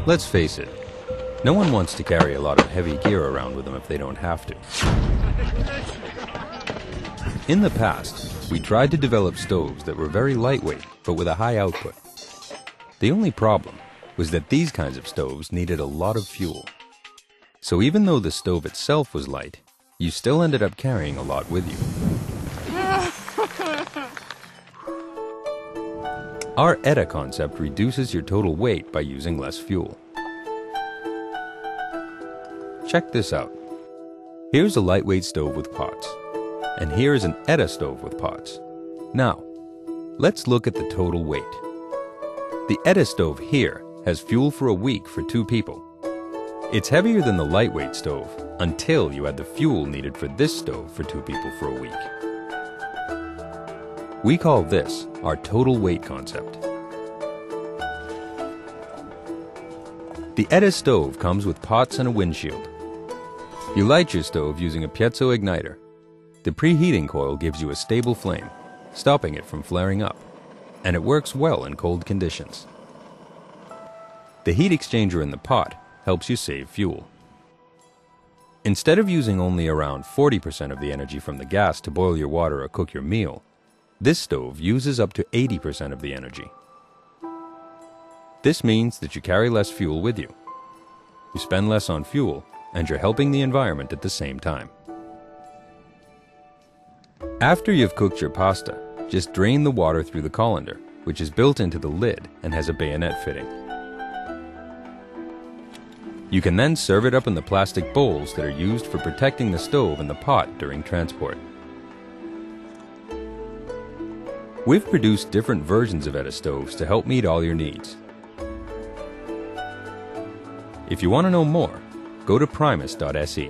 Let's face it, no one wants to carry a lot of heavy gear around with them if they don't have to. In the past, we tried to develop stoves that were very lightweight but with a high output. The only problem was that these kinds of stoves needed a lot of fuel. So even though the stove itself was light, you still ended up carrying a lot with you. Our Eta concept reduces your total weight by using less fuel. Check this out. Here's a lightweight stove with pots, and here's an Eta stove with pots. Now, let's look at the total weight. The Eta stove here has fuel for a week for 2 people. It's heavier than the lightweight stove until you add the fuel needed for this stove for 2 people for a week. We call this our total weight concept. The Eta stove comes with pots and a windshield. You light your stove using a piezo igniter. The preheating coil gives you a stable flame, stopping it from flaring up, and it works well in cold conditions. The heat exchanger in the pot helps you save fuel. Instead of using only around 40% of the energy from the gas to boil your water or cook your meal, this stove uses up to 80% of the energy. This means that you carry less fuel with you. You spend less on fuel, and you're helping the environment at the same time. After you've cooked your pasta, just drain the water through the colander, which is built into the lid and has a bayonet fitting. You can then serve it up in the plastic bowls that are used for protecting the stove and the pot during transport. We've produced different versions of Eta stoves to help meet all your needs. If you want to know more, go to primus.se.